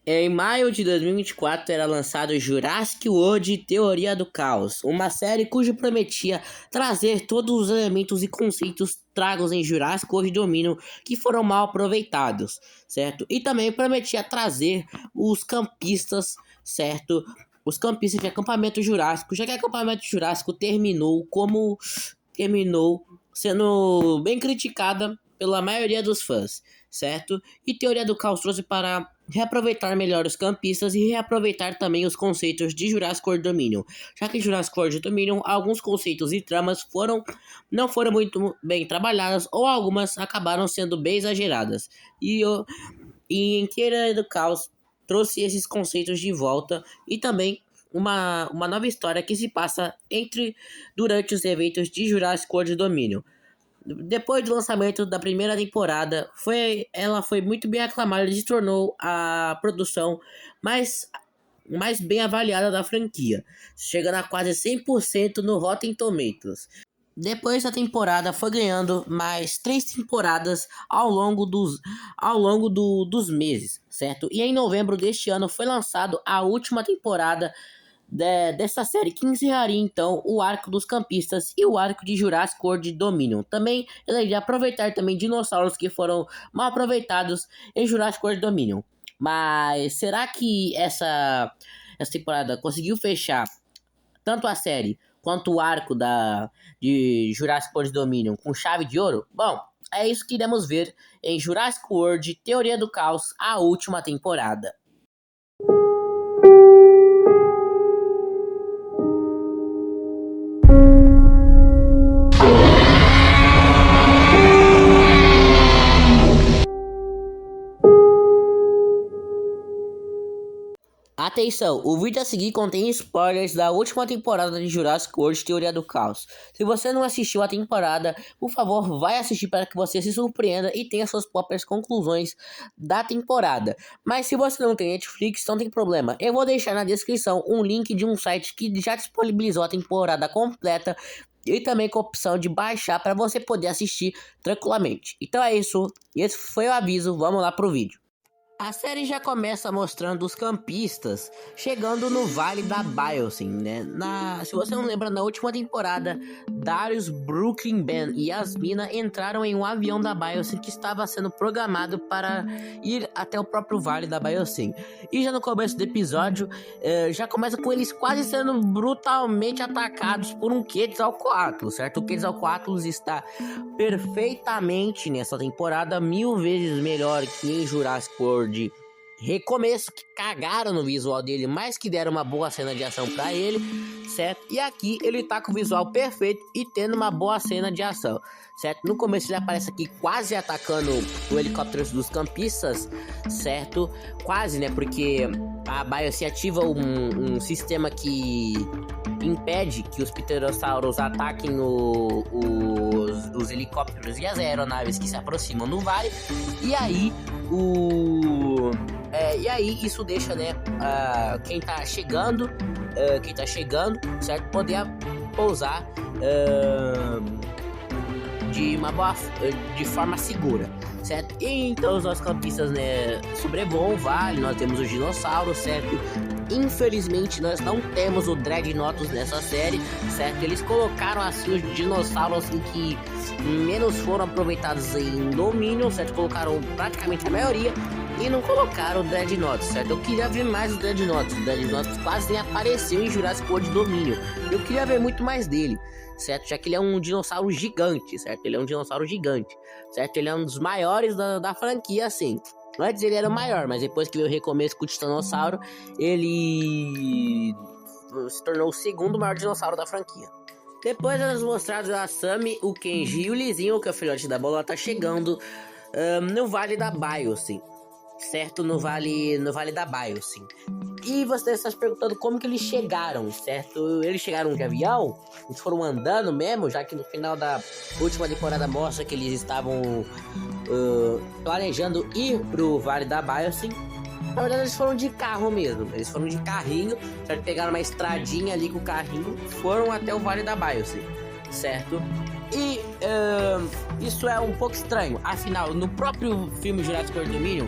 Em maio de 2024 era lançado Jurassic World Teoria do Caos, uma série cujo prometia trazer todos os elementos e conceitos tragos em Jurassic World Dominion que foram mal aproveitados, certo? E também prometia trazer os campistas, certo? Os campistas de acampamento jurássico, já que o acampamento jurássico terminou sendo bem criticada pela maioria dos fãs, certo? E Teoria do Caos trouxe para reaproveitar melhor os campistas e reaproveitar também os conceitos de Jurassic World Dominion, já que em Jurassic World Dominion alguns conceitos e tramas não foram muito bem trabalhadas ou algumas acabaram sendo bem exageradas. E em Teoria do Caos trouxe esses conceitos de volta e também uma nova história que se passa durante os eventos de Jurassic World Dominion. Depois do lançamento da primeira temporada, ela foi muito bem aclamada e se tornou a produção mais bem avaliada da franquia, chegando a quase 100% no Rotten Tomatoes. Depois da temporada foi ganhando mais 3 temporadas ao longo dos meses, certo? E em novembro deste ano foi lançado a última temporada dessa série, que encerraria então o arco dos campistas e o arco de Jurassic World Dominion. Também ele iria aproveitar também dinossauros que foram mal aproveitados em Jurassic World Dominion. Mas será que essa temporada conseguiu fechar tanto a série quanto o arco de Jurassic World Dominion com chave de ouro? Bom, é isso que iremos ver em Jurassic World Teoria do Caos, a última temporada. Atenção, o vídeo a seguir contém spoilers da última temporada de Jurassic World Teoria do Caos. Se você não assistiu a temporada, por favor, vai assistir para que você se surpreenda e tenha suas próprias conclusões da temporada. Mas se você não tem Netflix, não tem problema. Eu vou deixar na descrição um link de um site que já disponibilizou a temporada completa e também com a opção de baixar para você poder assistir tranquilamente. Então é isso, esse foi o aviso, vamos lá pro vídeo. A série já começa mostrando os campistas chegando no Vale da Biosyn, né? Se você não lembra, na última temporada, Darius, Brooklyn, Ben e Yasmina entraram em um avião da Biosyn que estava sendo programado para ir até o próprio Vale da Biosyn. E já no começo do episódio, já começa com eles quase sendo brutalmente atacados por um Quetzalcoatlus, certo? O Quetzalcoatlus está perfeitamente nessa temporada, 1000 vezes melhor que em Jurassic World de Recomeço, que cagaram no visual dele, mas que deram uma boa cena de ação pra ele, certo? E aqui ele tá com o visual perfeito e tendo uma boa cena de ação, certo? No começo ele aparece aqui quase atacando o helicóptero dos campistas, certo? Quase, né? Porque a Biosyn ativa um sistema que impede que os pterossauros ataquem os helicópteros e as aeronaves que se aproximam do vale. E aí isso deixa, né, quem tá chegando, certo, poder pousar de forma segura, certo? E então os nossos campistas, né, sobrevoam o vale. Nós temos os dinossauros, certo? Infelizmente nós não temos o Dreadnoughtus nessa série, certo? Eles colocaram assim os dinossauros assim, que menos foram aproveitados em Dominion, certo? Colocaram praticamente a maioria e não colocaram o Dreadnoughtus, certo? Eu queria ver mais o Dreadnoughtus. O Dreadnoughtus quase nem apareceu em Jurassic World Dominion. Eu queria ver muito mais dele, certo? Já que ele é um dinossauro gigante, certo? Ele é um dinossauro gigante, certo? Ele é um dos maiores da franquia, assim. Antes ele era o maior, mas depois que veio o recomeço com o Titanossauro, ele se tornou o segundo maior dinossauro da franquia. Depois eles mostraram a Sammy, o Kenji e o Lizinho, que é o filhote da bolota, chegando no Vale da Biosyn, certo? No vale da Biosyn. E você está se perguntando como que eles chegaram, certo? Eles chegaram de avião? Eles foram andando mesmo? Já que no final da última temporada mostra que eles estavam planejando ir pro Vale da Biosyn. Na verdade eles foram de carro mesmo. Eles foram de carrinho, certo? Pegaram uma estradinha ali com o carrinho, foram até o Vale da Biosyn, certo? E isso é um pouco estranho. Afinal, no próprio filme Jurassic World Dominion,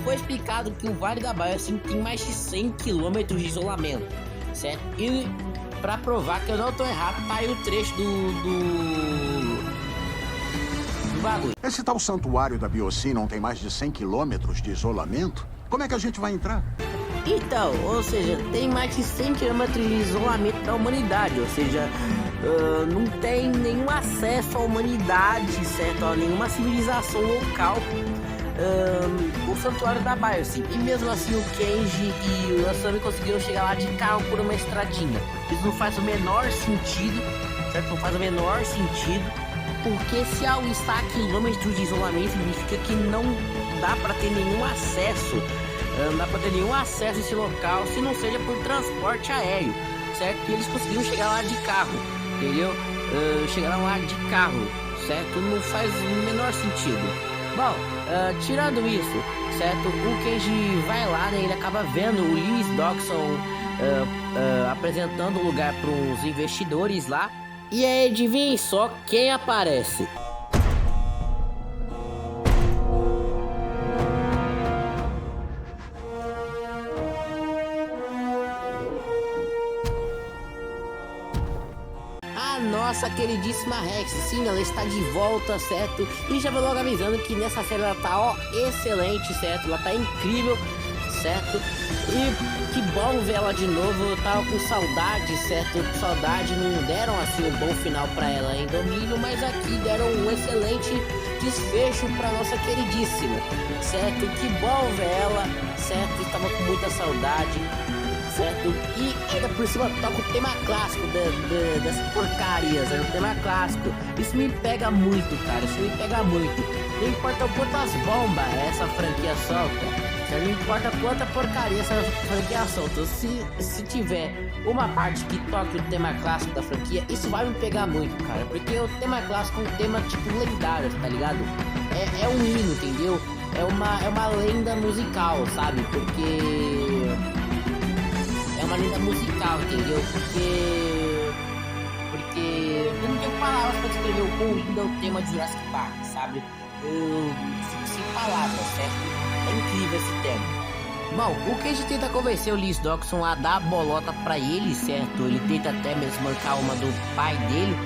foi explicado que o Vale da Baía assim, tem mais de 100 km de isolamento, certo? E pra provar que eu não tô errado, tá aí o trecho do bagulho. Esse tal santuário da Biossin não tem mais de 100 quilômetros de isolamento? Como é que a gente vai entrar? Então, ou seja, tem mais de 100 km de isolamento da humanidade, ou seja, não tem nenhum acesso à humanidade, certo? A nenhuma civilização local, o santuário da Biossin. E mesmo assim o Kenji e o Asami conseguiram chegar lá de carro por uma estradinha. Isso não faz o menor sentido, certo? Não faz o menor sentido, porque se algo está a quilômetros de isolamento, significa que não dá para ter nenhum acesso. Não dá pra ter nenhum acesso a esse local se não seja por transporte aéreo, certo? E eles conseguiram chegar lá de carro, entendeu? Chegaram lá de carro, certo? Não faz o menor sentido. Bom, tirando isso, certo? O Kenji vai lá, né? Ele acaba vendo o Lewis Dawson apresentando o lugar para uns investidores lá. E aí, adivinhe só quem aparece. Nossa queridíssima Rex, sim, ela está de volta, certo? E já vou logo avisando que nessa série ela tá, ó, excelente, certo? Ela tá incrível, certo? E que bom ver ela de novo, eu tava com saudade, certo? Com saudade, não deram assim um bom final pra ela em Domínio, mas aqui deram um excelente desfecho pra nossa queridíssima, certo? Que bom ver ela, certo? Estava com muita saudade, certo? E ainda por cima toca o tema clássico dessa porcaria, certo? O tema clássico. Isso me pega muito, cara. Isso me pega muito. Não importa quantas bombas essa franquia solta, certo? Não importa quanta porcaria essa franquia solta. Se tiver uma parte que toque o tema clássico da franquia, isso vai me pegar muito, cara. Porque o tema clássico é um tema tipo lendário, tá ligado? É um hino, entendeu? É uma lenda musical, sabe? Porque é uma lenda musical, entendeu? Porque eu não tenho palavras pra descrever o quão lindo é o tema de Jurassic Park, sabe? Eu fico sem palavras, certo? É incrível esse tema. Bom, o Kenji tenta convencer o Lewis Dawson a dar a bolota pra ele, certo? Ele tenta até mesmo mancar uma do pai dele,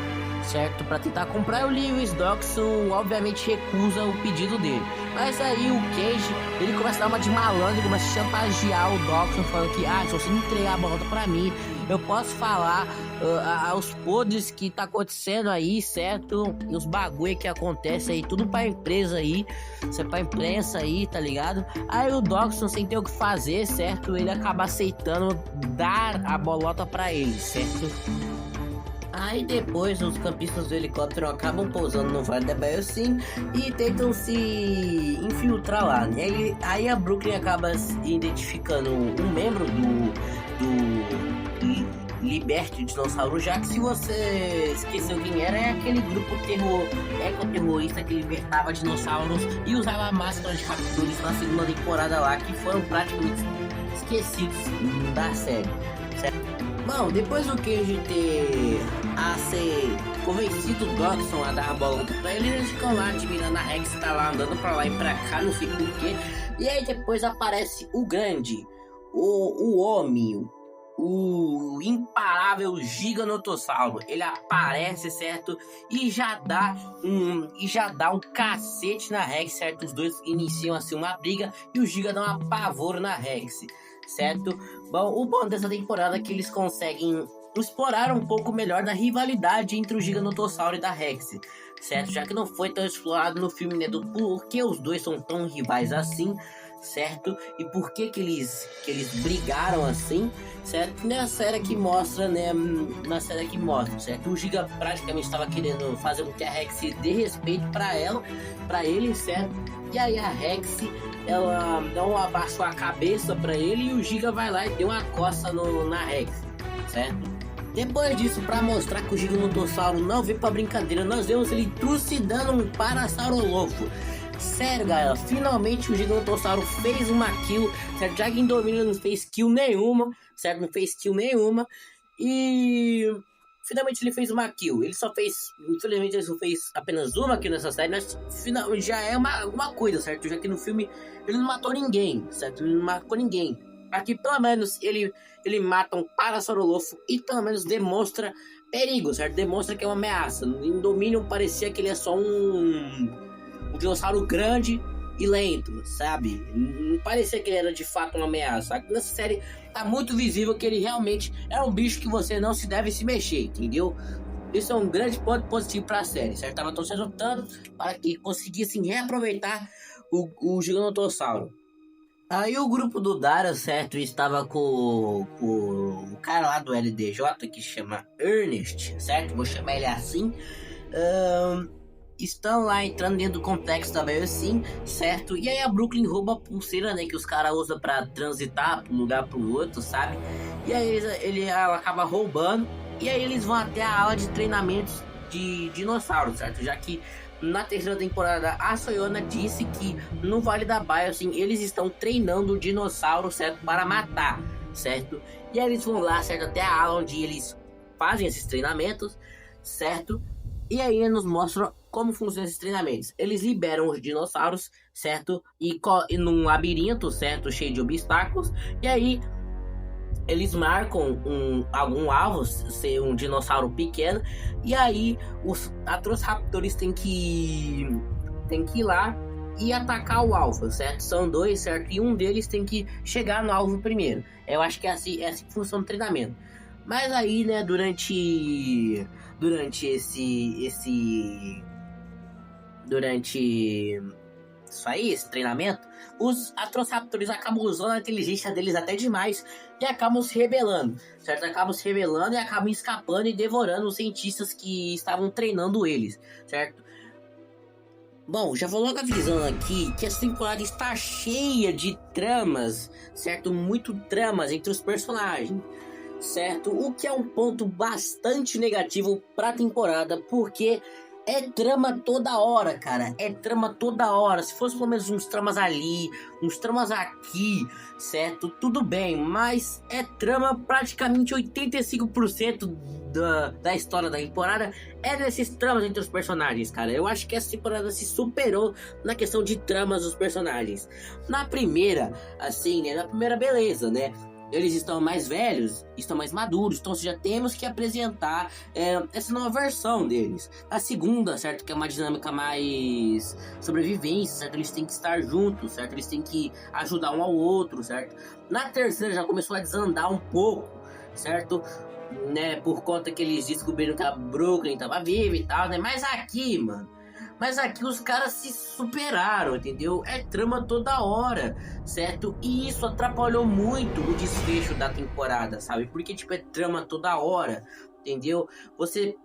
certo? Pra tentar comprar. O Lewis Dawson obviamente recusa o pedido dele. Mas aí o Kenji, ele começa a dar uma de malandro, começa a chantagear o Dawson, falando que, se você não entregar a bolota pra mim, eu posso falar aos podres que tá acontecendo aí, certo? E os bagulho que acontece aí, tudo pra empresa aí, pra imprensa aí, tá ligado? Aí o Dawson, sem ter o que fazer, certo? Ele acaba aceitando dar a bolota pra ele, certo? Aí depois os campistas do helicóptero acabam pousando no Vale da Biossin e tentam se infiltrar lá, né? Aí a Brooklyn acaba identificando um membro do Liberte o Dinossauro, já que se você esqueceu quem era, é aquele grupo ecoterrorista que libertava dinossauros e usava máscaras de raptores na segunda temporada lá, que foram praticamente esquecidos da série, certo? Bom, depois do Kenji ter ser convencido o Dawson a dar a bola pra ele, eles ficam lá admirando a Rex, tá lá andando pra lá e pra cá, não sei porquê. E aí depois aparece o grande, o homem, o imparável Giganotossauro. Ele aparece, certo? E já dá um cacete na Rex, certo? Os dois iniciam assim uma briga e o Giga dá um apavoro na Rex, certo? Bom, o bom dessa temporada é que eles conseguem explorar um pouco melhor da rivalidade entre o Giganotossauro e da Rex, certo? Já que não foi tão explorado no filme, né, do porquê os dois são tão rivais assim, certo? E por que eles brigaram assim, certo? Na série que mostra, né? Certo? O Giga praticamente estava querendo fazer com que a Rex dê respeito para ele, certo? E aí a Rex, ela não abaixou a cabeça para ele e o Giga vai lá e deu uma coça na Rex, certo? Depois disso, para mostrar que o Giganotossauro não veio pra brincadeira, nós vemos ele trucidando um Parasaurolopho. Sério, galera, finalmente o Giganotossauro fez uma kill, certo? Já que em Domínio não fez kill nenhuma, certo? Não fez kill nenhuma. E finalmente ele fez uma kill. Ele só fez, infelizmente ele só fez apenas uma kill nessa série, mas já é uma coisa, certo? Já que no filme ele não matou ninguém, certo? Ele não matou ninguém. Aqui pelo menos ele mata um Parasaurolofo e pelo menos demonstra perigo, certo? Demonstra que é uma ameaça. Em Dominion parecia que ele é só um dinossauro grande e lento, sabe? Não parecia que ele era de fato uma ameaça. Aqui nessa série tá muito visível que ele realmente é um bicho que você não se deve se mexer, entendeu? Isso é um grande ponto positivo para a série, certo? Tava torcendo tanto para que conseguissem reaproveitar o Gigantossauro. Aí o grupo do Dara, certo, estava com o cara lá do LDJ, que chama Ernest, certo? Vou chamar ele assim. Estão lá entrando dentro do complexo da Biosyn, certo? E aí a Brooklyn rouba a pulseira, né, que os caras usam pra transitar de um lugar pro outro, sabe? E aí ela acaba roubando, e aí eles vão até a ala de treinamentos de dinossauros, certo? Já que na terceira temporada a Soyona disse que no Vale da Biosyn eles estão treinando o dinossauro, certo? Para matar, certo? E aí eles vão lá, certo? Até a ala onde eles fazem esses treinamentos, certo? E aí nos mostram como funcionam esses treinamentos. Eles liberam os dinossauros, certo? E num labirinto, certo? Cheio de obstáculos. E aí eles marcam algum alvo, ser um dinossauro pequeno. E aí os Atrociraptors têm que ir lá e atacar o alvo, certo? São dois, certo? E um deles tem que chegar no alvo primeiro. Eu acho que é assim que funciona o treinamento. Mas aí, né, durante esse treinamento, os Atrociraptors acabam usando a inteligência deles até demais e acabam se rebelando, certo? Acabam se rebelando e acabam escapando e devorando os cientistas que estavam treinando eles, certo? Bom, já vou logo avisando aqui que essa temporada está cheia de tramas, certo? Muito tramas entre os personagens, certo? O que é um ponto bastante negativo para a temporada, porque é trama toda hora, cara. É trama toda hora. Se fosse pelo menos uns tramas ali, uns tramas aqui, certo? Tudo bem, mas é trama praticamente 85% da história da temporada é desses tramas entre os personagens, cara. Eu acho que essa temporada se superou na questão de tramas dos personagens. Na primeira, assim, né? Na primeira, beleza, né? Eles estão mais velhos, estão mais maduros, então já temos que apresentar essa nova versão deles. A segunda, certo, que é uma dinâmica mais sobrevivência, certo, eles têm que estar juntos, certo, eles têm que ajudar um ao outro, certo. Na terceira já começou a desandar um pouco, certo, né, por conta que eles descobriram que a Brooklyn estava viva e tal, né, mas aqui os caras se superaram, entendeu? É trama toda hora, certo? E isso atrapalhou muito o desfecho da temporada, sabe? Porque, tipo, é trama toda hora, entendeu? Você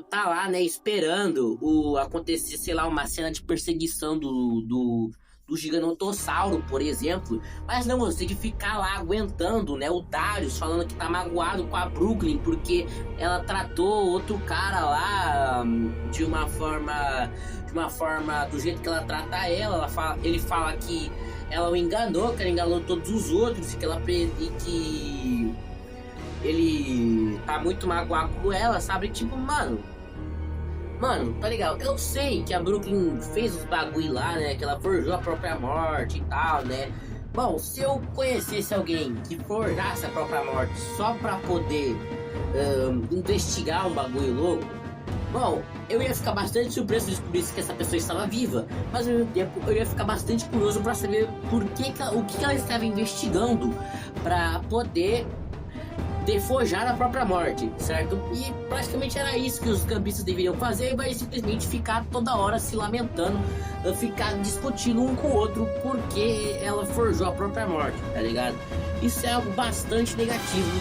tá lá, né, esperando acontecer, sei lá, uma cena de perseguição do Gigantossauro, por exemplo, mas não, você tem que ficar lá aguentando, né, o Darius falando que tá magoado com a Brooklyn porque ela tratou outro cara lá de uma forma do jeito que ela trata ele fala que ela o enganou, que ela enganou todos os outros e que ele tá muito magoado com ela, sabe? Tipo, mano, tá ligado? Eu sei que a Brooklyn fez os bagulho lá, né? Que ela forjou a própria morte e tal, né? Bom, se eu conhecesse alguém que forjasse a própria morte só pra poder investigar um bagulho louco, bom, eu ia ficar bastante surpreso de descobrir que essa pessoa estava viva, mas ao mesmo tempo eu ia ficar bastante curioso pra saber o que ela estava investigando pra poder forjar a própria morte, certo? E praticamente era isso que os campistas deveriam fazer, mas simplesmente ficar toda hora se lamentando, ficar discutindo um com o outro porque ela forjou a própria morte, tá ligado? Isso é algo bastante negativo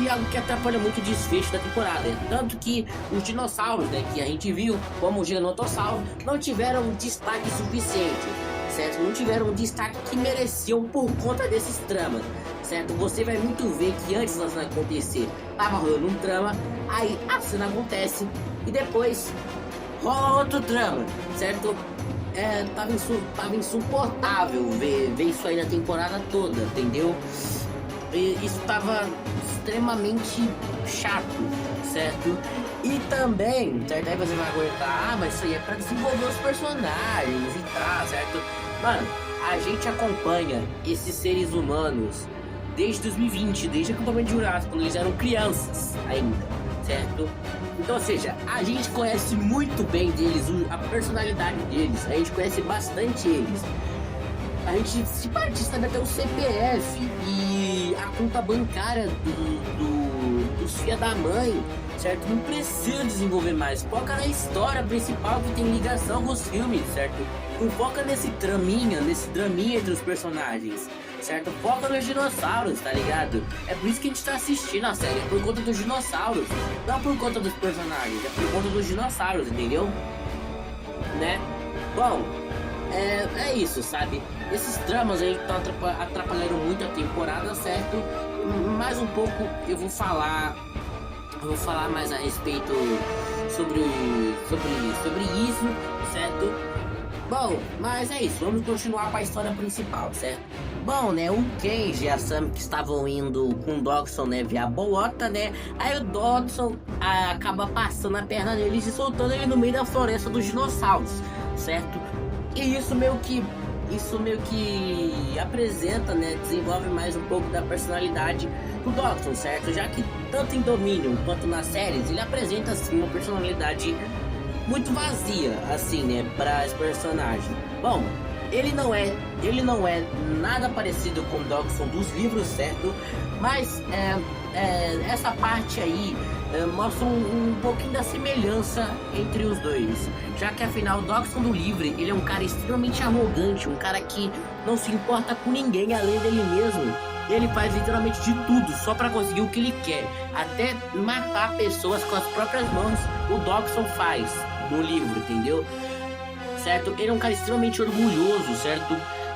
e algo que atrapalha muito o desfecho da temporada. Tanto que os dinossauros, né, que a gente viu, como o Gigantossauro, não tiveram destaque suficiente, certo? Não tiveram o destaque que mereciam por conta desses tramas, certo? Você vai muito ver que antes da cena acontecer, tava rolando um trama, aí a cena acontece e depois rola outro trama, certo? Tava insuportável ver isso aí na temporada toda, entendeu? isso tava extremamente chato, certo? E também, certo? Aí você vai aguentar, mas isso aí é pra desenvolver os personagens e tal, certo? Mano, a gente acompanha esses seres humanos desde 2020, desde o acampamento Jurássico, quando eles eram crianças ainda, certo? Então, ou seja, a gente conhece muito bem deles, a personalidade deles, a gente conhece bastante eles. A gente se parte sabe até o CPF e a conta bancária dos filha da mãe, certo? Não precisa desenvolver mais. Foca na história principal que tem ligação com os filmes, certo? Não foca nesse draminha entre os personagens, certo? Foca nos dinossauros, tá ligado? É por isso que a gente tá assistindo a série, é por conta dos dinossauros, não por conta dos personagens, é por conta dos dinossauros, entendeu? Né? Bom, é isso, sabe? Esses dramas aí estão atrapalhando muito a temporada, certo? Mais um pouco eu vou falar mais a respeito sobre isso, certo? Bom, mas é isso, vamos continuar com a história principal, certo? Bom, né, o Kenji e a Sam que estavam indo com o Dodgson, né, via a bolota, né? Aí o Dodgson acaba passando a perna neles e soltando ele no meio da floresta dos dinossauros, certo? E isso meio que apresenta, né, desenvolve mais um pouco da personalidade do Dodgson, certo? Já que tanto em Dominion quanto nas séries, ele apresenta, assim, uma personalidade muito vazia, assim, né, para esse personagem. Bom, ele não é nada parecido com o Dodgson dos livros, certo? Mas essa parte aí mostra um pouquinho da semelhança entre os dois, já que afinal o Dodgson do livro, ele é um cara extremamente arrogante, um cara que não se importa com ninguém além dele mesmo. Ele faz literalmente de tudo só pra conseguir o que ele quer, até matar pessoas com as próprias mãos. O Dodgson faz no livro, entendeu? Certo? Ele é um cara extremamente orgulhoso, certo?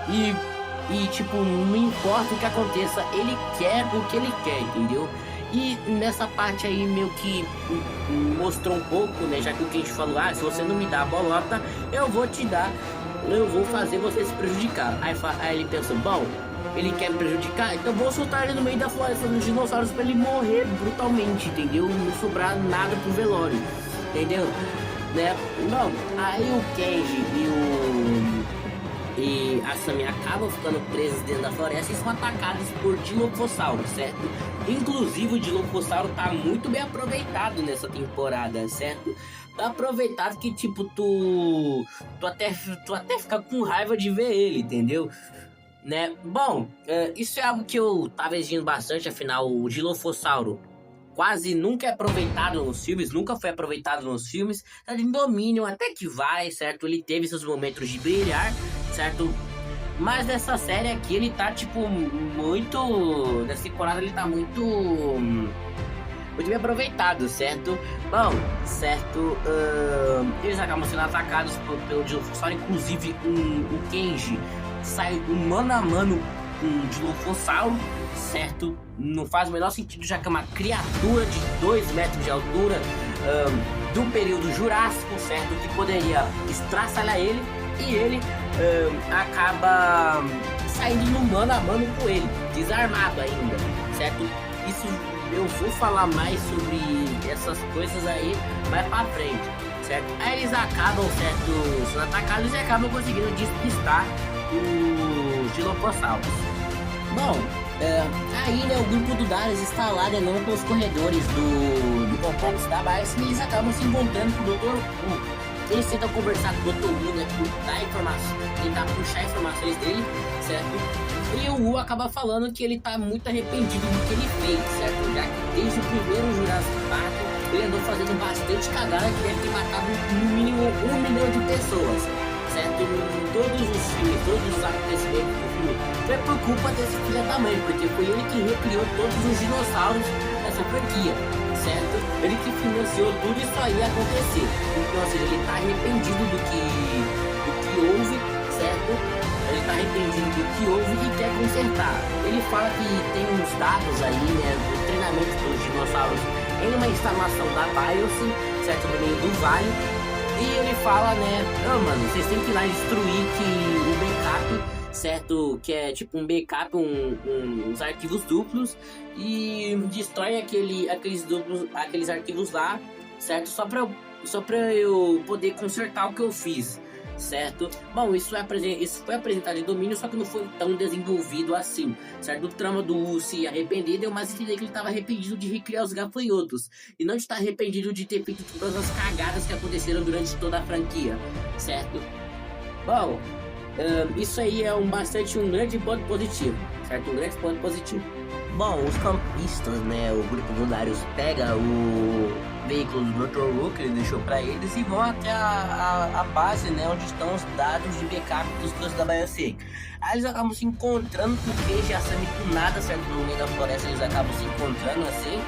E tipo, não importa o que aconteça, ele quer o que ele quer, entendeu? E nessa parte aí meio que mostrou um pouco, né? Já que o Kenji falou, se você não me dá a bolota, eu vou fazer você se prejudicar. Aí ele pensa, bom, ele quer me prejudicar, então vou soltar ele no meio da floresta dos dinossauros pra ele morrer brutalmente, entendeu? Não sobrar nada pro velório, entendeu? Né? Não, aí o Kenji e a Sammy acabam ficando presos dentro da floresta e são atacados por Dilophosaurus, certo? Inclusive o Dilophosaurus tá muito bem aproveitado nessa temporada, certo? Tá aproveitado que tipo, tu até fica com raiva de ver ele, entendeu? Né? Bom, isso é algo que eu tava exigindo bastante, afinal o Dilophosaurus quase nunca é aproveitado nos filmes, nunca foi aproveitado nos filmes. Tá em Dominion até que vai, certo? Ele teve seus momentos de brilhar, certo? Mas nessa série aqui ele tá tipo muito... Nessa temporada ele tá muito bem aproveitado, certo? Bom, certo, eles acabam sendo atacados pelo Dilophosaurus, inclusive o Kenji sai mano a mano com o Dilophosaurus, certo? Não faz o menor sentido, já que é uma criatura de 2 metros de altura do período Jurássico, certo? Que poderia estraçalhar ele, e ele acaba saindo no mano a mano com ele, desarmado ainda, certo? Isso eu vou falar mais sobre essas coisas aí mais pra frente, certo? Aí eles acabam, certo, sendo atacados e acabam conseguindo despistar os Dilophosaurus. Bom, aí, né, o grupo do Darius está lá, né, não pelos corredores do complexo da base, e eles acabam se encontrando com o Dr. Wu. Eles tentam conversar com o Dr. Wu, né, tentar puxar informações dele, certo? E o Wu acaba falando que ele tá muito arrependido do que ele fez, certo? Já que desde o primeiro Jurassic Park, ele andou fazendo bastante cagada, que deve ter matado no mínimo 1 milhão de pessoas, certo? Todos os filmes, todos os acontecimentos do filme, foi por culpa desse filho da mãe, porque foi ele que recriou todos os dinossauros dessa franquia, certo? Ele que financiou tudo isso aí acontecer. Então, ou seja, ele tá arrependido do que houve, certo? Ele tá arrependido do que houve e quer consertar. Ele fala que tem uns dados aí, né, do treinamento dos dinossauros em uma instalação da Biosyn, certo? No meio do vale. E ele fala, né, mano, vocês têm que ir lá destruir que o backup certo? Que é tipo um backup, uns arquivos duplos, e destrói aqueles arquivos lá, certo? Só pra eu poder consertar o que eu fiz, certo? Bom, isso foi apresentado em domínio, só que não foi tão desenvolvido assim, certo? O trama do Wu se arrepender deu mais entender que ele estava arrependido de recriar os gafanhotos e não de estar arrependido de ter feito todas as cagadas que aconteceram durante toda a franquia, certo? Bom, isso aí é um grande ponto positivo, certo? Um grande ponto positivo. Bom, os campistas, né, o grupo do Darius pega o veículo do Dr. Wu que ele deixou pra eles e vão até a base, né, onde estão os dados de backup dos clãs da Biosec. Aí eles acabam se encontrando com o Cage e a Sammy do nada, certo? No meio da floresta eles acabam se encontrando assim,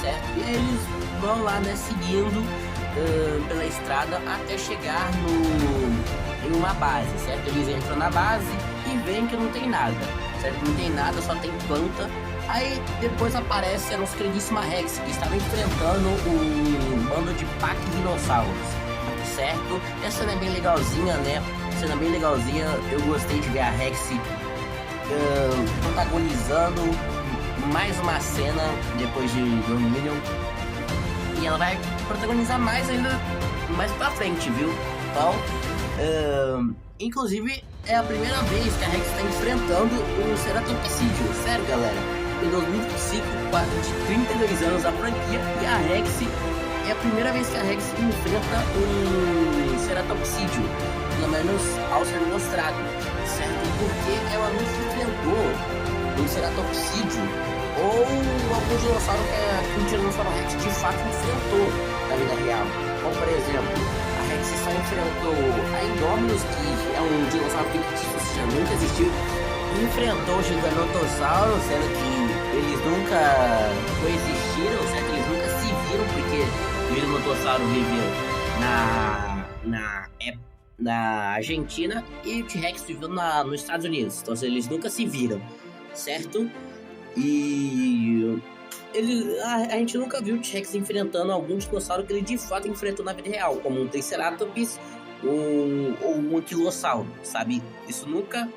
certo? E aí eles vão lá, né, seguindo pela estrada até chegar em uma base, certo? Eles entram na base e veem que não tem nada, certo? Não tem nada, só tem planta. Aí depois aparece a nossa queridíssima Rex, que estava enfrentando um bando de pack dinossauros, certo? Essa cena é bem legalzinha, né? Cena bem legalzinha, eu gostei de ver a Rex protagonizando mais uma cena depois de Dominion. E ela vai protagonizar mais ainda mais pra frente, viu? Então, inclusive, é a primeira vez que a Rex está enfrentando um ceratopsídeo. Sério, galera. Em 2005, de 32 anos a franquia, e a Rex é a primeira vez que a Rex enfrenta um ceratopsídeo, pelo menos ao ser mostrado, certo? Porque ela não enfrentou um ceratopsídeo ou algum dinossauro que o Tiranossauro Rex de fato enfrentou na vida real. Como por exemplo, a Rex só enfrentou a Indominus, que é um dinossauro fictício, ou seja, nunca existiu, e enfrentou o Giganotossauro, sendo que eles nunca coexistiram, certo? Eles nunca se viram, porque o Giganotossauro viveu na Argentina e o T-Rex viveu nos Estados Unidos, então eles nunca se viram, certo? E a gente nunca viu o T-Rex enfrentando algum dinossauro que ele de fato enfrentou na vida real, como um Triceratops ou um Anquilossauro, sabe?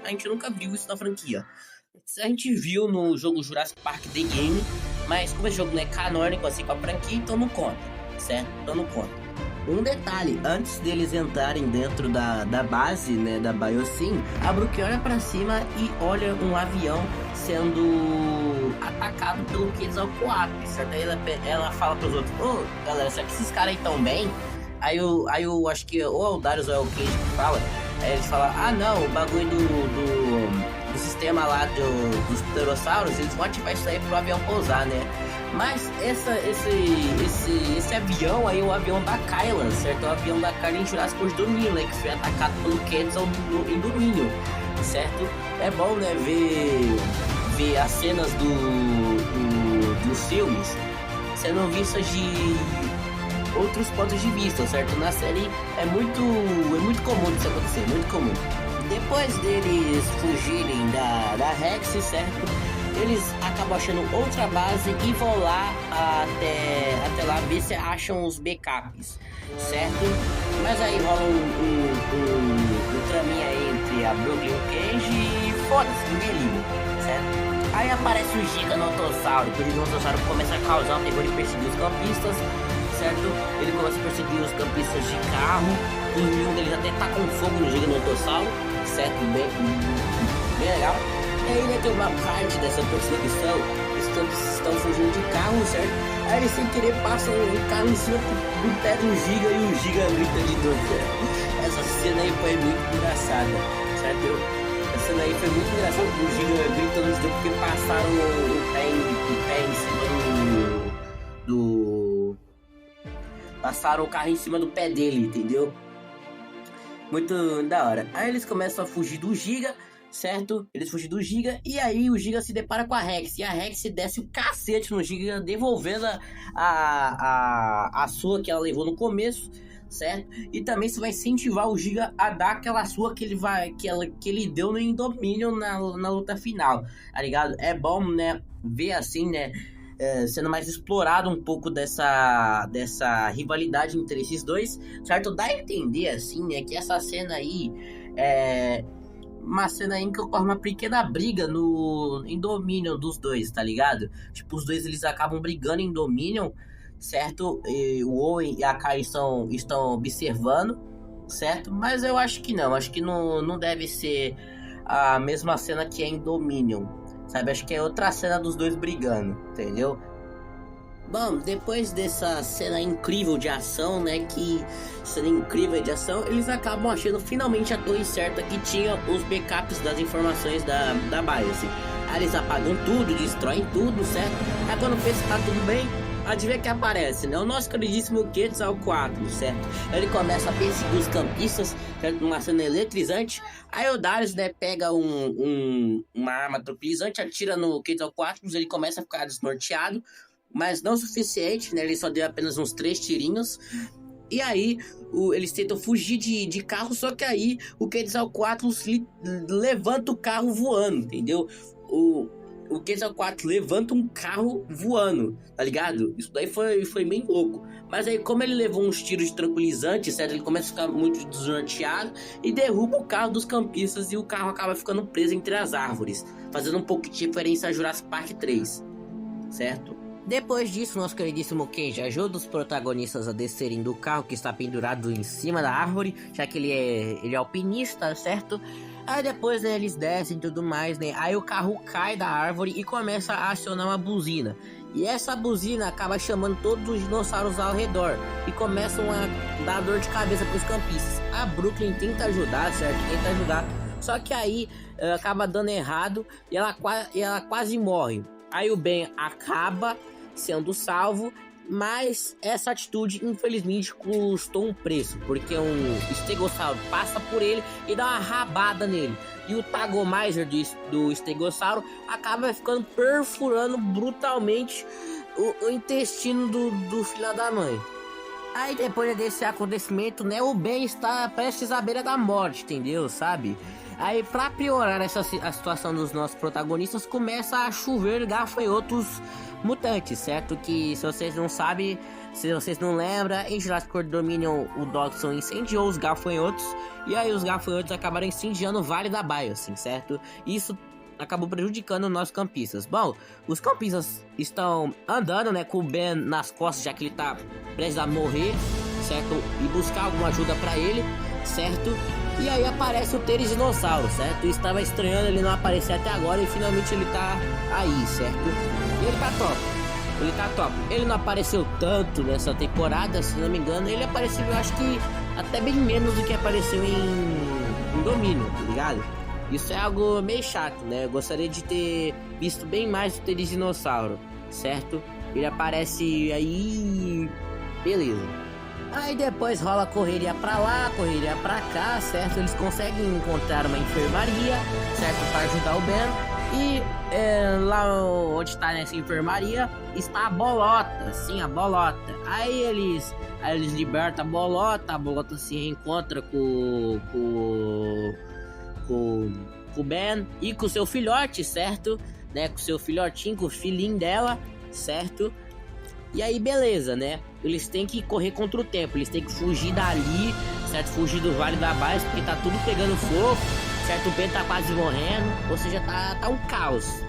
A gente nunca viu isso na franquia. A gente viu no jogo Jurassic Park The Game, mas como esse jogo não é canônico assim com a franquia, então não conta, certo? Então não conta. Um detalhe, antes deles entrarem dentro da base, né, da Biosyn, a Brooke olha pra cima e olha um avião sendo atacado pelo Quetzalcoatl, certo? Aí ela fala pros outros, galera, será que esses caras aí tão bem? Aí eu acho que ou é o Darius ou é o Cage que fala, aí eles falam, não, o bagulho do sistema lá dos pterossauros, eles vão ativar isso aí pro avião pousar, né? Mas esse avião aí é o avião da Kyla, certo? É o avião da Kyla em Jurassic World Dominion, né? Que foi atacado pelo Quetzal em Dominion, certo? É bom, né? Ver as cenas dos filmes sendo vistas de outros pontos de vista, certo? Na série é muito comum isso acontecer, muito comum. Depois deles fugirem da Rex, certo? Eles acabam achando outra base e vão lá até lá ver se acham os backups, certo? Mas aí rola um traminha entre a Brooke e o Cage e foda-se, ninguém liga, certo? Aí aparece o Giganotossauro, que o Giganotossauro começa a causar um terror e perseguir os campistas, certo? Ele começa a perseguir os campistas de carro, um deles até tá com fogo no Giganotossauro, certo? Bem legal. E aí, né, tem uma parte dessa perseguição, eles estão fugindo de carro, certo? Aí eles sem querer passam o carro em cima do pé do Giga e o Giga grita de dor. Essa cena aí foi muito engraçada, certo? Essa cena aí foi muito engraçada, o Giga gritando de dor porque passaram o pé em cima do... Passaram o carro em cima do pé dele, entendeu? Muito da hora. Aí eles começam a fugir do Giga, certo? Eles fugem do Giga e aí o Giga se depara com a Rex. E a Rex desce o cacete no Giga, devolvendo a sua que ela levou no começo, certo? E também você vai incentivar o Giga a dar aquela sua que ele deu no Indominion na luta final, tá ligado? É bom, né? Ver assim, né? Sendo mais explorado um pouco dessa rivalidade entre esses dois, certo? Dá a entender, assim, né, que essa cena aí uma cena aí que ocorre uma pequena briga em Dominion dos dois, tá ligado? Tipo, os dois eles acabam brigando em Dominion, certo? E o Owen e a Kyle estão observando, certo? Mas eu acho que não, não deve ser a mesma cena que é em Dominion, sabe? Acho que é outra cena dos dois brigando, entendeu? Bom, depois dessa cena incrível de ação, né, eles acabam achando finalmente a torre certa que tinha os backups das informações da BIOS. Aí eles apagam tudo, destroem tudo, certo? Aí quando pensa que tá tudo bem, adivinha que aparece, né? O nosso queridíssimo Quetzalcoatl, certo? Ele começa a perseguir os campistas, certo? Numa cena eletrizante. Aí o Darius, né, pega uma arma tranquilizante, atira no Quetzalcoatl, ele começa a ficar desnorteado, mas não o suficiente, né? Ele só deu apenas uns 3 tirinhos. E aí, eles tentam fugir de carro, só que aí o Quetzalcoatl levanta o carro voando, entendeu? O Quetzalcoatl levanta um carro voando, tá ligado? Isso daí foi bem louco. Mas aí, como ele levou uns tiros de tranquilizante, certo? Ele começa a ficar muito desnorteado e derruba o carro dos campistas e o carro acaba ficando preso entre as árvores, fazendo um pouco de referência a Jurassic Park 3, certo? Depois disso, nosso queridíssimo Kenji ajuda os protagonistas a descerem do carro que está pendurado em cima da árvore, já que ele é alpinista, certo? Aí depois, né, eles descem e tudo mais, né? Aí o carro cai da árvore e começa a acionar uma buzina. E essa buzina acaba chamando todos os dinossauros ao redor e começam a dar dor de cabeça para os campistas. A Brooklyn tenta ajudar, certo? Tenta ajudar, só que aí acaba dando errado e ela quase morre. Aí o Ben acaba sendo salvo, mas essa atitude infelizmente custou um preço, porque um estegossauro passa por ele e dá uma rabada nele, e o Tagomizer do estegossauro acaba ficando perfurando brutalmente o intestino do filho da mãe. Aí depois desse acontecimento, né, o Ben está prestes à beira da morte, entendeu, sabe? Aí pra piorar a situação dos nossos protagonistas, começa a chover gafanhotos mutantes, certo? Que se vocês não sabem, se vocês não lembram, em Jurassic World Dominion o Dodgson incendiou os gafanhotos, e aí os gafanhotos acabaram incendiando o Vale da Baia, assim, certo? Isso acabou prejudicando os nossos campistas. Bom, os campistas estão andando, né, com o Ben nas costas, já que ele tá prestes a morrer, certo? E buscar alguma ajuda pra ele, certo? E aí aparece o Pteridinossaurio, certo? Eu estava estranhando ele não aparecer até agora e finalmente ele tá aí, certo? E ele tá top. Ele tá top. Ele não apareceu tanto nessa temporada, se não me engano. Ele apareceu, eu acho que até bem menos do que apareceu em Domínio, tá ligado? Isso é algo meio chato, né? Eu gostaria de ter visto bem mais o Pteridinossaurio, certo? Ele aparece aí... beleza. Aí depois rola correria pra lá, correria pra cá, certo? Eles conseguem encontrar uma enfermaria, certo? Pra ajudar o Ben. E lá onde tá nessa enfermaria está a Bolota, sim, a Bolota. Aí eles libertam a Bolota se reencontra com o Ben e com o seu filhote, certo? Né? Com o seu filhotinho, com o filhinho dela, certo? E aí beleza, né? Eles têm que correr contra o tempo, eles têm que fugir dali, certo? Fugir do Vale da Baia, porque tá tudo pegando fogo, certo? O Ben tá quase morrendo, ou seja, tá um caos,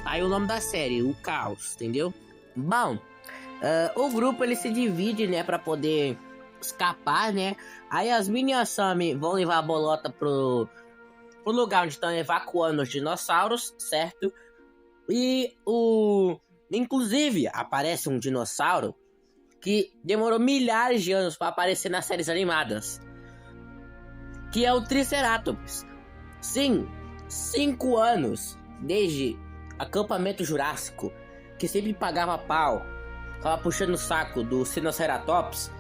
Aí o nome da série, o caos, entendeu? Bom, o grupo ele se divide, né, pra poder escapar, né? Aí as Minnie e a Sammy vão levar a Bolota pro lugar onde estão evacuando os dinossauros, certo? E inclusive aparece um dinossauro que demorou milhares de anos para aparecer nas séries animadas, que é o Triceratops. Sim, 5 anos desde Acampamento Jurássico, que sempre pagava pau, tava puxando o saco do Sinoceratops,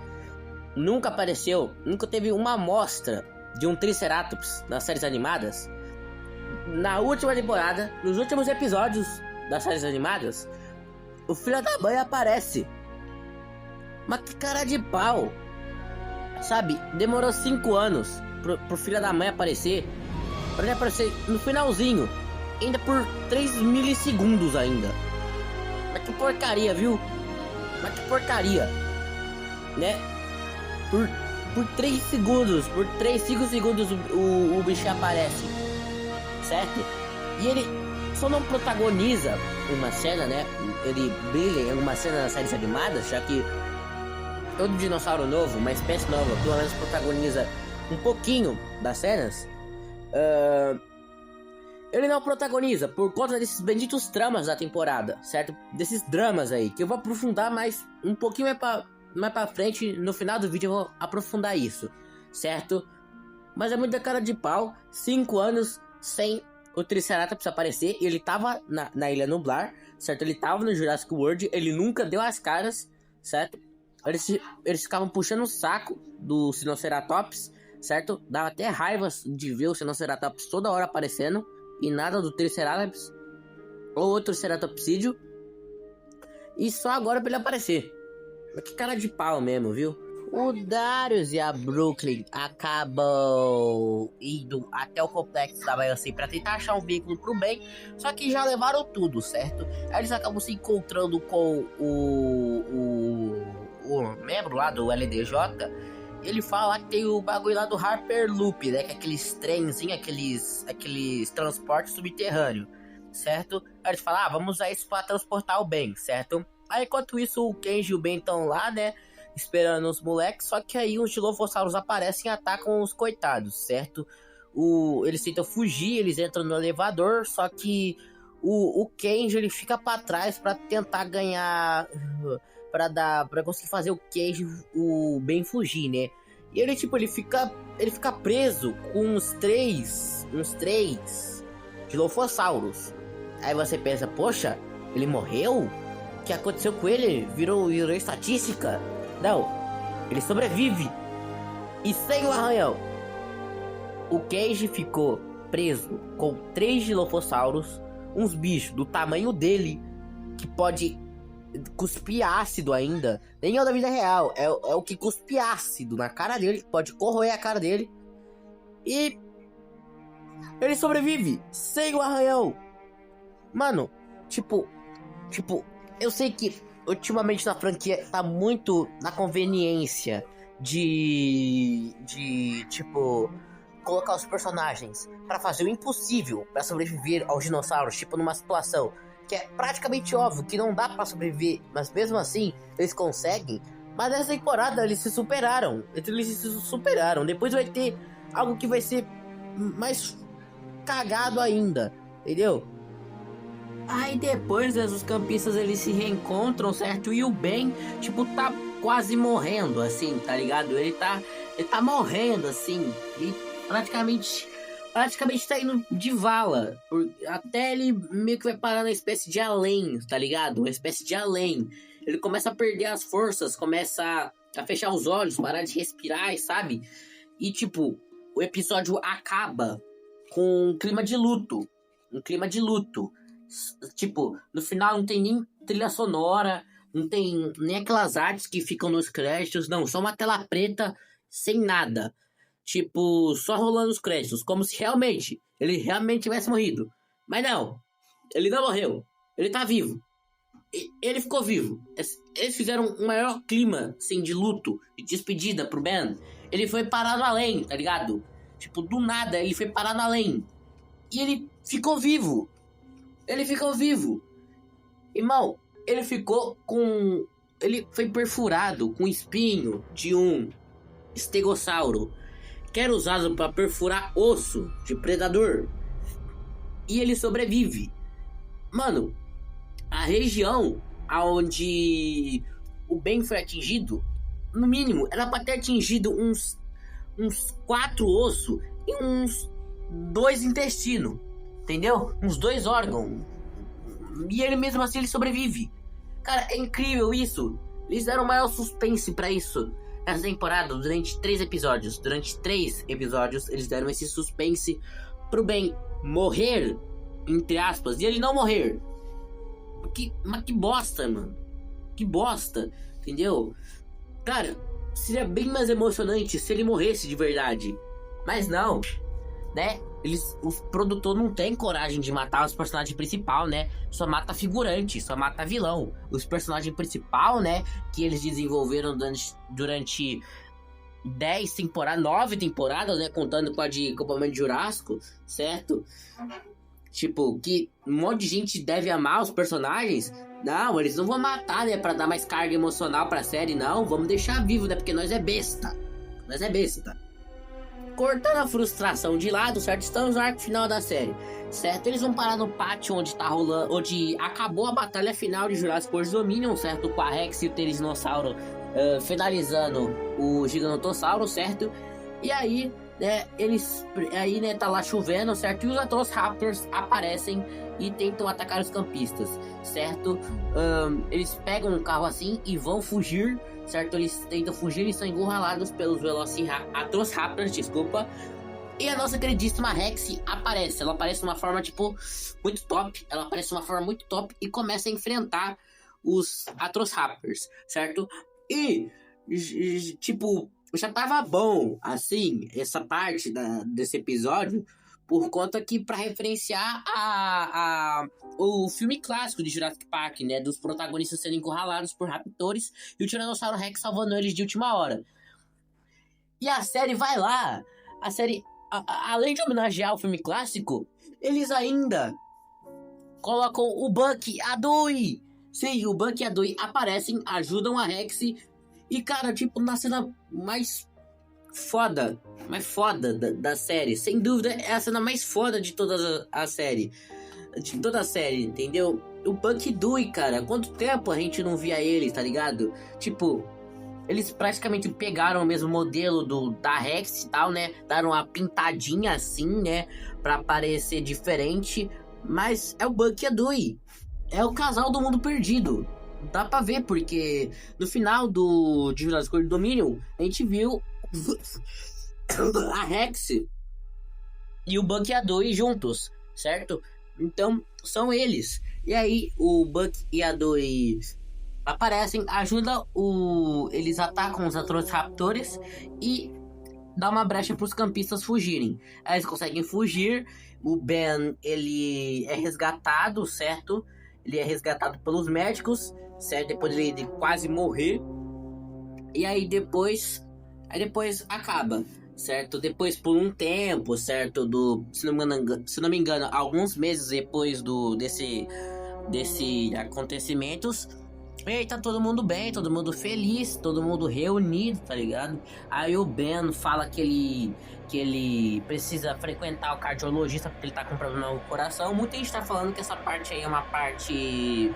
nunca apareceu, nunca teve uma amostra de um Triceratops nas séries animadas. Na última temporada, nos últimos episódios das séries animadas, o filho da mãe aparece. Mas que cara de pau, sabe? Demorou 5 anos pro filho da mãe aparecer, pra ele aparecer no finalzinho, ainda por 3 milissegundos ainda. Mas que porcaria, viu? Mas que porcaria, né? Por 3 segundos, por 5 segundos o bicho aparece. certo? E ele só não protagoniza uma cena, né? Ele brilha em uma cena nas séries animadas, já que todo dinossauro novo, uma espécie nova, pelo menos protagoniza um pouquinho das cenas. Ele não protagoniza por conta desses benditos tramas da temporada, certo? Desses dramas aí, que eu vou aprofundar mais um pouquinho mais pra frente. No final do vídeo eu vou aprofundar isso, certo? Mas é muita cara de pau. 5 anos sem o Triceratops aparecer. Ele tava na Ilha Nublar, certo? Ele tava no Jurassic World. Ele nunca deu as caras, certo? Eles ficavam puxando o saco do Sinoceratops, certo? Dava até raiva de ver o Sinoceratops toda hora aparecendo. E nada do Triceratops ou outro Ceratopsídeo. E só agora pra ele aparecer. Mas que cara de pau mesmo, viu? O Darius e a Brooklyn acabam indo até o complexo da Biosyn pra tentar achar um veículo pro bem. Só que já levaram tudo, certo? Aí eles acabam se encontrando com o membro lá do LDJ. Ele fala que tem o bagulho lá do Hyperloop, né? Que é aqueles trenzinhos, aqueles transportes subterrâneos, certo? Aí eles falam, vamos usar isso pra transportar o Ben, certo? Aí enquanto isso o Kenji e o Ben estão lá, né? Esperando os moleques, só que aí os Dilophosaurus aparecem e atacam os coitados, certo? Eles tentam fugir, eles entram no elevador, só que o Kenji ele fica pra trás pra tentar ganhar... Pra conseguir fazer o Kenji, o Ben fugir, né? E ele, tipo, ele fica preso com uns três Dilophosaurus. Aí você pensa, poxa, ele morreu? O que aconteceu com ele? Virou estatística? Não, ele sobrevive. E sem o arranhão. O Kenji ficou preso com 3 Dilophosaurus, uns bichos do tamanho dele, que pode cuspir ácido ainda. Nem é o da vida real, é o que cuspe ácido na cara dele, pode corroer a cara dele. E ele sobrevive sem o arranhão. Mano, tipo, eu sei que ultimamente na franquia tá muito na conveniência de tipo, colocar os personagens pra fazer o impossível pra sobreviver aos dinossauros, tipo numa situação que é praticamente óbvio que não dá pra sobreviver, mas mesmo assim eles conseguem. Mas nessa temporada eles se superaram. Depois vai ter algo que vai ser mais cagado ainda, entendeu? Aí depois os campistas eles se reencontram, certo? E o Ben, tipo, tá quase morrendo, assim, tá ligado? Ele tá morrendo, assim. E praticamente tá indo de vala. Até ele meio que vai parar na espécie de além, tá ligado? Uma espécie de além. Ele começa a perder as forças, começa a fechar os olhos, parar de respirar, sabe? E tipo, o episódio acaba com um clima de luto. Tipo, no final não tem nem trilha sonora, não tem nem aquelas artes que ficam nos créditos, não. Só uma tela preta sem nada. Tipo, só rolando os créditos, como se ele realmente tivesse morrido. Mas não, ele não morreu, ele tá vivo. Ele ficou vivo. Eles fizeram um maior clima, assim, de luto, de despedida pro Ben. Ele foi parar no além, tá ligado? Tipo, do nada, ele foi parar no além. E ele ficou vivo. Irmão, ele foi perfurado com espinho de um estegossauro, que era usado para perfurar osso de predador. E ele sobrevive. Mano, a região onde o Ben foi atingido, no mínimo, era para ter atingido uns 4 ossos e uns 2 intestinos. Entendeu? Uns 2 órgãos. E ele mesmo assim ele sobrevive. Cara, é incrível isso. Eles deram o maior suspense pra isso essa temporada, durante 3 episódios. Durante 3 episódios, eles deram esse suspense pro Ben morrer, entre aspas, e ele não morrer. Mas que bosta, mano. Que bosta, entendeu? Cara, seria bem mais emocionante se ele morresse de verdade. Mas não, né? Os produtores não têm coragem de matar os personagens principais, né? Só mata figurante, só mata vilão. Os personagens principais, né? Que eles desenvolveram durante 10 temporadas, 9 temporadas, né? Contando com a de Acampamento Jurássico, certo? Tipo, que um monte de gente deve amar os personagens. Não, eles não vão matar, né? Pra dar mais carga emocional pra série, não. Vamos deixar vivo, né? Porque nós é besta. Nós é besta. Cortando a frustração de lado, certo? Estamos no arco final da série, certo? Eles vão parar no pátio onde tá rolando, onde acabou a batalha final de Jurassic World Dominion, certo? Com a Rex e o Pteridnossauro finalizando o Gigantossauro, certo? E aí, né, né, tá lá chovendo, certo? E os Velociraptors aparecem e tentam atacar os campistas, certo? Eles pegam um carro assim e vão fugir, certo? Eles tentam fugir e são encurralados pelos Velociraptors, desculpa. E a nossa queridíssima Rex aparece. Ela aparece de uma forma, tipo, muito top. Ela aparece de uma forma muito top e começa a enfrentar os Velociraptors, certo? E, tipo, já tava bom, assim, essa parte desse episódio, por conta que pra referenciar o filme clássico de Jurassic Park, né? Dos protagonistas sendo encurralados por raptores e o Tiranossauro Rex salvando eles de última hora. E a série vai lá, a série, além de homenagear o filme clássico, eles ainda colocam o Buck, a Dewey. Sim, o Buck e a Dewey aparecem, ajudam a Rex e, cara, tipo, na cena mais foda da série, sem dúvida é a cena mais foda de toda a série, entendeu? O Buck e Dewey, cara, quanto tempo a gente não via eles, tá ligado? Tipo, eles praticamente pegaram o mesmo modelo da Rex e tal, né? Daram uma pintadinha assim, né? Pra parecer diferente, mas é o Buck e a Dewey, é o casal do mundo perdido. Dá pra ver, porque no final de Jurassic World Dominion, a gente viu a Rex e o Buck e a Dewey juntos, certo? Então, são eles. E aí, o Buck e a Dewey aparecem, eles atacam os Velociraptors e dá uma brecha pros campistas fugirem. Aí eles conseguem fugir, o Ben, ele é resgatado, certo? Ele é resgatado pelos médicos, certo? Depois de quase morrer. E aí depois acaba, certo? Depois por um tempo, certo? Se não me engano, alguns meses depois desse acontecimentos, e aí tá todo mundo bem, todo mundo feliz, todo mundo reunido, tá ligado? Aí o Ben fala que ele precisa frequentar o cardiologista porque ele tá com problema no coração. Muita gente tá falando que essa parte aí é uma parte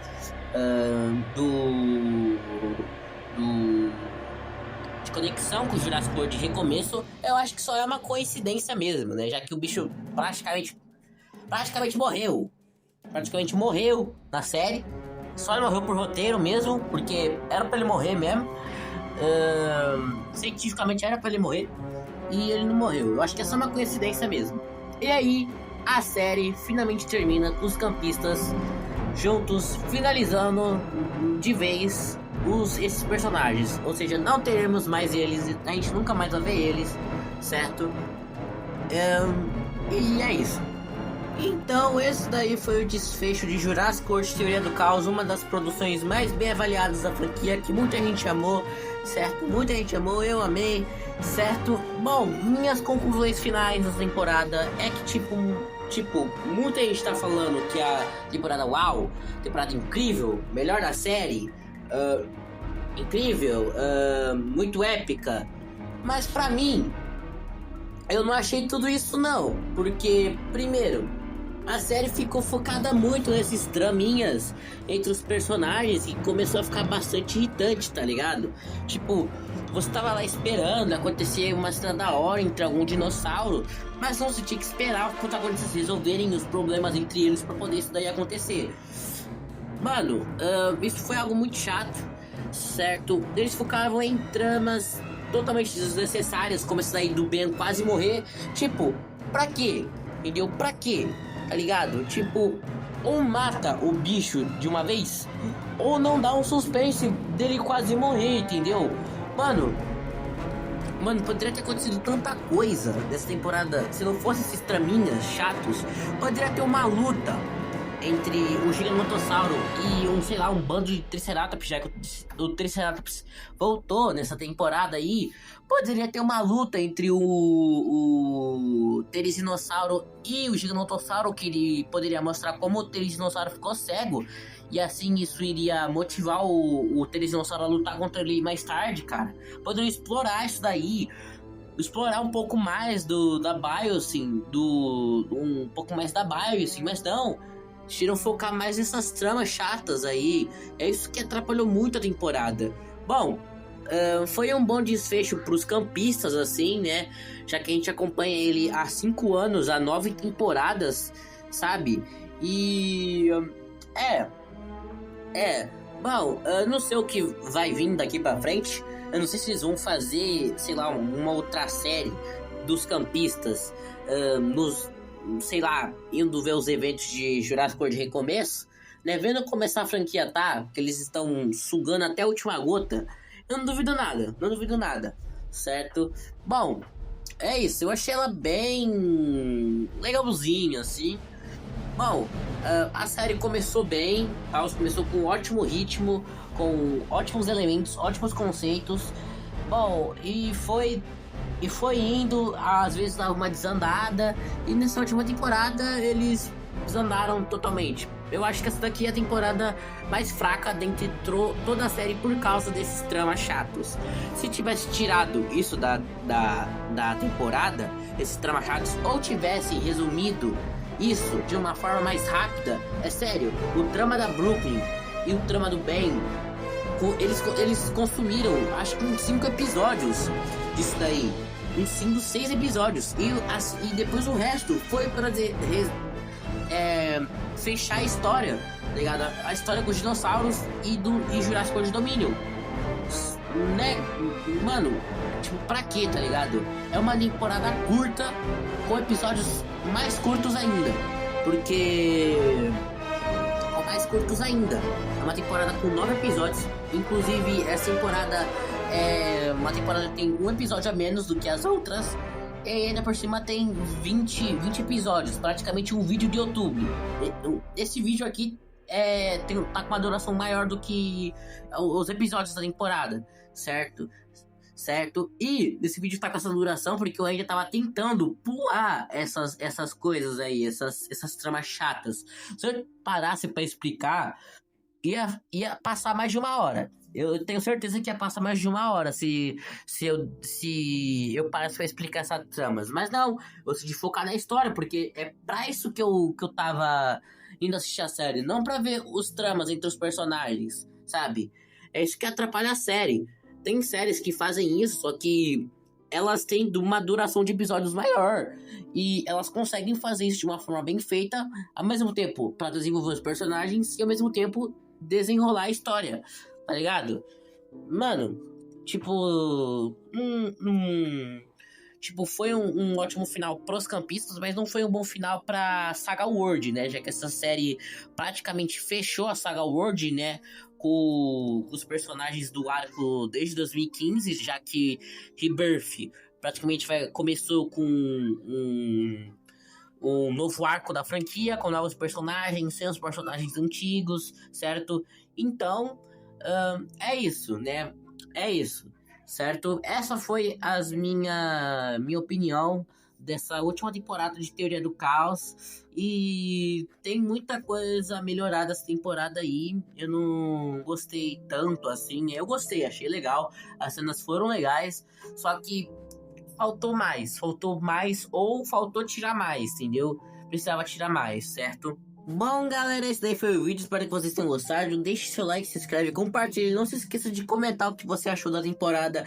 de conexão com o Jurassic World de recomeço. Eu acho que só é uma coincidência mesmo, né? Já que o bicho praticamente morreu. Praticamente morreu na série. Só ele morreu por roteiro mesmo, porque era pra ele morrer mesmo. Cientificamente era pra ele morrer. E ele não morreu. Eu acho que é só uma coincidência mesmo. E aí, a série finalmente termina com os campistas juntos, finalizando de vez esses personagens. Ou seja, não teremos mais eles, a gente nunca mais vai ver eles, certo? E é isso. Então, esse daí foi o desfecho de Jurassic World Teoria do Caos, uma das produções mais bem avaliadas da franquia, que muita gente amou, certo? Muita gente amou, eu amei, certo? Bom, minhas conclusões finais da temporada é que, tipo, muita gente tá falando que a temporada uau, temporada incrível, melhor da série, incrível, muito épica, mas pra mim, eu não achei tudo isso não, porque, primeiro, a série ficou focada muito nesses draminhas entre os personagens e começou a ficar bastante irritante, tá ligado? Tipo, você tava lá esperando acontecer uma cena da hora entre algum dinossauro, mas não, você tinha que esperar os protagonistas resolverem os problemas entre eles pra poder isso daí acontecer. Mano, isso foi algo muito chato, certo? Eles focavam em tramas totalmente desnecessárias, como essa daí do Ben quase morrer. Tipo, pra quê? Entendeu? Pra quê? Tá ligado? Tipo, ou mata o bicho de uma vez, ou não dá um suspense dele quase morrer, entendeu? Mano, poderia ter acontecido tanta coisa nessa temporada. Se não fosse esses traminhas chatos, poderia ter uma luta entre o Gigantossauro e um, sei lá, um bando de Triceratops, já que o Triceratops voltou nessa temporada aí, poderia ter uma luta entre o Teresinossauro e o Gigantossauro, que ele poderia mostrar como o Teresinossauro ficou cego, e assim isso iria motivar o Teresinossauro a lutar contra ele mais tarde, cara. Poderiam explorar isso daí, explorar um pouco mais da Biosyn, um pouco mais da Biosyn, mas não, decidiram focar mais nessas tramas chatas aí. É isso que atrapalhou muito a temporada. Bom, foi um bom desfecho pros campistas, assim, né? Já que a gente acompanha ele há 5 anos, há 9 temporadas, sabe? E... Bom, eu não sei o que vai vir daqui pra frente. Eu não sei se eles vão fazer, sei lá, uma outra série dos campistas, sei lá, indo ver os eventos de Jurassic World Recomeço, né? Vendo começar a franquia, tá? Que eles estão sugando até a última gota. Eu não duvido nada, certo? Bom, é isso. Eu achei ela bem legalzinha, assim. Bom, a série começou bem, começou com um ótimo ritmo, com ótimos elementos, ótimos conceitos. Bom, e foi indo, às vezes dava uma desandada, e nessa última temporada eles desandaram totalmente. Eu acho que essa daqui é a temporada mais fraca dentre toda a série por causa desses tramas chatos. Se tivesse tirado isso da temporada, esses tramas chatos, ou tivesse resumido isso de uma forma mais rápida, é sério, o trama da Brooklyn e o trama do Ben, eles consumiram, acho que uns 5 episódios disso daí. Uns 5, 6 episódios. E depois o resto foi pra fechar a história, tá ligado? A história com os dinossauros e Jurassic World Dominion. Né? Mano, tipo, pra quê, tá ligado? É uma temporada curta, com episódios mais curtos ainda. Porque... É uma temporada com 9 episódios. Inclusive, essa temporada é uma temporada que tem um episódio a menos do que as outras. E ainda por cima tem 20 episódios, praticamente um vídeo de YouTube. Esse vídeo aqui tá com uma duração maior do que os episódios da temporada, certo? E esse vídeo tá com essa duração porque eu ainda tava tentando pular essas coisas aí, essas tramas chatas. Se eu parasse pra explicar, ia passar mais de 1 hora. Eu tenho certeza que ia passar mais de 1 hora se eu parasse pra explicar essas tramas. Mas não, eu decidi focar na história, porque é pra isso que eu tava indo assistir a série. Não pra ver os tramas entre os personagens, sabe? É isso que atrapalha a série. Tem séries que fazem isso, só que elas têm uma duração de episódios maior. E elas conseguem fazer isso de uma forma bem feita, ao mesmo tempo pra desenvolver os personagens e ao mesmo tempo desenrolar a história, tá ligado? Mano, tipo... Tipo, foi um ótimo final pros campistas, mas não foi um bom final pra Saga World, né? Já que essa série praticamente fechou a Saga World, né? Com os personagens do arco desde 2015, já que Rebirth praticamente começou com um novo arco da franquia, com novos personagens, sem os personagens antigos, certo? Então, é isso, né? É isso, certo? Essa foi minha opinião dessa última temporada de Teoria do Caos. E tem muita coisa melhorada essa temporada aí. Eu não gostei tanto assim. Eu gostei, achei legal. As cenas foram legais. Só que faltou mais ou faltou tirar mais, entendeu? Precisava tirar mais, certo? Bom, galera, esse daí foi o vídeo. Espero que vocês tenham gostado. Deixe seu like, se inscreve, compartilhe. Não se esqueça de comentar o que você achou da temporada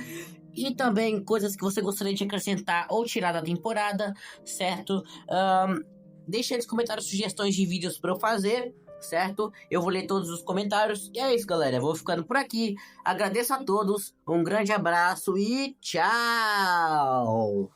e também coisas que você gostaria de acrescentar ou tirar da temporada, certo? Deixe aí nos comentários sugestões de vídeos para eu fazer, certo? Eu vou ler todos os comentários. E é isso, galera. Eu vou ficando por aqui. Agradeço a todos. Um grande abraço e tchau!